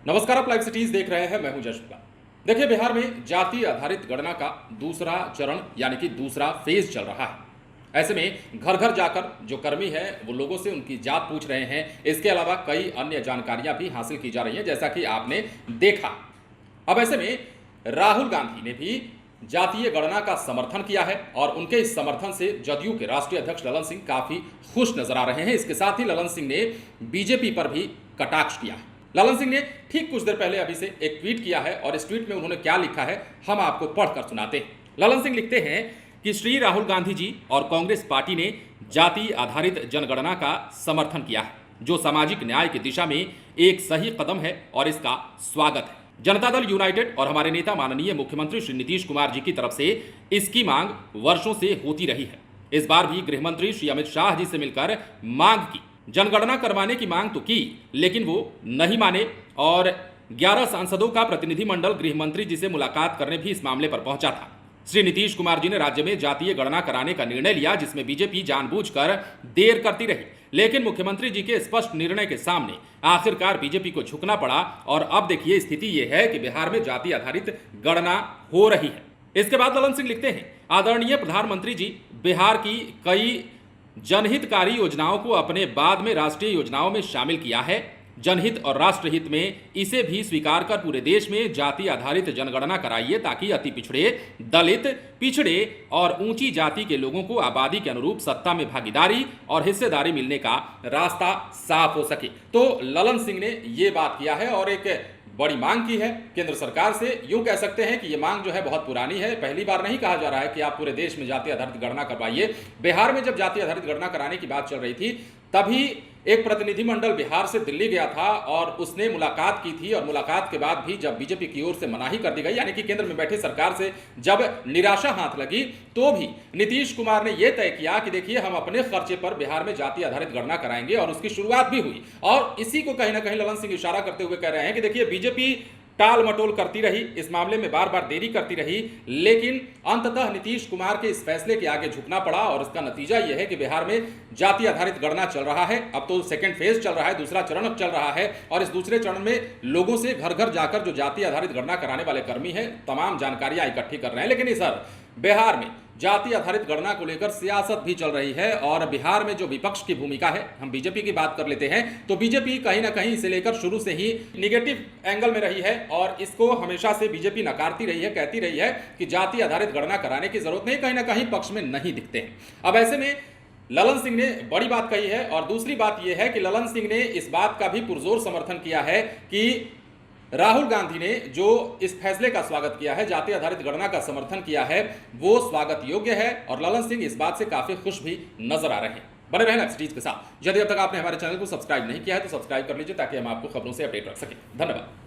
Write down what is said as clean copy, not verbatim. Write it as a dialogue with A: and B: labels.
A: नमस्कार, आप live cities देख रहे हैं। मैं हूं जय शुक्ला। देखिए, बिहार में जाति आधारित गणना का दूसरा चरण यानी कि दूसरा फेज चल रहा है। ऐसे में घर घर जाकर जो कर्मी है वो लोगों से उनकी जात पूछ रहे हैं। इसके अलावा कई अन्य जानकारियां भी हासिल की जा रही हैं, जैसा कि आपने देखा। अब ऐसे में राहुल गांधी ने भी जातीय गणना का समर्थन किया है और उनके इस समर्थन से जदयू के राष्ट्रीय अध्यक्ष ललन सिंह काफी खुश नजर आ रहे हैं। इसके साथ ही ललन सिंह ने बीजेपी पर भी कटाक्ष किया है। ललन सिंह ने ठीक कुछ देर पहले अभी से एक ट्वीट किया है और इस ट्वीट में उन्होंने क्या लिखा है हम आपको पढ़कर सुनाते हैं। ललन सिंह लिखते हैं कि श्री राहुल गांधी जी और कांग्रेस पार्टी ने जाति आधारित जनगणना का समर्थन किया है, जो सामाजिक न्याय की दिशा में एक सही कदम है और इसका स्वागत है। जनता दल यूनाइटेड और हमारे नेता माननीय मुख्यमंत्री श्री नीतीश कुमार जी की तरफ से इसकी मांग वर्षों से होती रही है। इस बार भी गृह मंत्री श्री अमित शाह जी से मिलकर मांग की, जनगणना करवाने की मांग तो की, लेकिन वो नहीं माने और 11 सांसदों का प्रतिनिधिमंडल गृह मंत्री जी से मुलाकात करने भी इस मामले पर पहुंचा था। श्री नीतीश कुमार जी ने राज्य में जातीय गणना कराने का निर्णय लिया, जिसमें बीजेपी जानबूझकर देर करती रही, लेकिन मुख्यमंत्री जी के स्पष्ट निर्णय के सामने आखिरकार बीजेपी को झुकना पड़ा। और अब देखिए, स्थिति यह है कि बिहार में जाति आधारित गणना हो रही है। इसके बाद ललन सिंह लिखते हैं, आदरणीय प्रधानमंत्री जी बिहार की कई जनहितकारी योजनाओं को अपने बाद में राष्ट्रीय योजनाओं में शामिल किया है। जनहित और राष्ट्रहित में इसे भी स्वीकार कर पूरे देश में जाति आधारित जनगणना कराइए, ताकि अति पिछड़े, दलित, पिछड़े और ऊंची जाति के लोगों को आबादी के अनुरूप सत्ता में भागीदारी और हिस्सेदारी मिलने का रास्ता साफ हो सके। तो ललन सिंह ने ये बात किया है और एक बड़ी मांग की है केंद्र सरकार से। यूं कह सकते हैं कि ये मांग जो है बहुत पुरानी है। पहली बार नहीं कहा जा रहा है कि आप पूरे देश में जाति आधारित गणना करवाइए। बिहार में जब जाति आधारित गणना कराने की बात चल रही थी, तभी एक प्रतिनिधिमंडल बिहार से दिल्ली गया था और उसने मुलाकात की थी। और मुलाकात के बाद भी जब बीजेपी की ओर से मनाही कर दी गई, यानी कि केंद्र में बैठे सरकार से जब निराशा हाथ लगी, तो भी नीतीश कुमार ने यह तय किया कि देखिए, हम अपने खर्चे पर बिहार में जाति आधारित गणना कराएंगे और उसकी शुरुआत भी हुई। और इसी को कहीं ना कहीं ललन सिंह इशारा करते हुए कह रहे हैं कि देखिए, बीजेपी टाल मटोल करती रही, इस मामले में बार बार देरी करती रही, लेकिन अंततः नीतीश कुमार के इस फैसले के आगे झुकना पड़ा। और इसका नतीजा यह है कि बिहार में जाति आधारित गणना चल रहा है। अब तो सेकंड फेज चल रहा है, दूसरा चरण अब चल रहा है। और इस दूसरे चरण में लोगों से घर घर जाकर जो जाति आधारित गणना कराने वाले कर्मी हैं, तमाम जानकारियां इकट्ठी कर रहे हैं। लेकिन सर, बिहार में जाति आधारित गणना को लेकर सियासत भी चल रही है और बिहार में जो विपक्ष की भूमिका है, हम बीजेपी की बात कर लेते हैं, तो बीजेपी कहीं ना कहीं इसे लेकर शुरू से ही निगेटिव एंगल में रही है और इसको हमेशा से बीजेपी नकारती रही है, कहती रही है कि जाति आधारित गणना कराने की जरूरत नहीं, कहीं ना कहीं पक्ष में नहीं दिखते हैं। अब ऐसे में ललन सिंह ने बड़ी बात कही है। और दूसरी बात यह है कि ललन सिंह ने इस बात का भी पुरजोर समर्थन किया है कि राहुल गांधी ने जो इस फैसले का स्वागत किया है, जाति आधारित गणना का समर्थन किया है, वो स्वागत योग्य है। और ललन सिंह इस बात से काफी खुश भी नजर आ रहे हैं। बने रहें सिटीज के साथ। यदि अब तक आपने हमारे चैनल को सब्सक्राइब नहीं किया है तो सब्सक्राइब कर लीजिए, ताकि हम आपको खबरों से अपडेट रख सकें। धन्यवाद।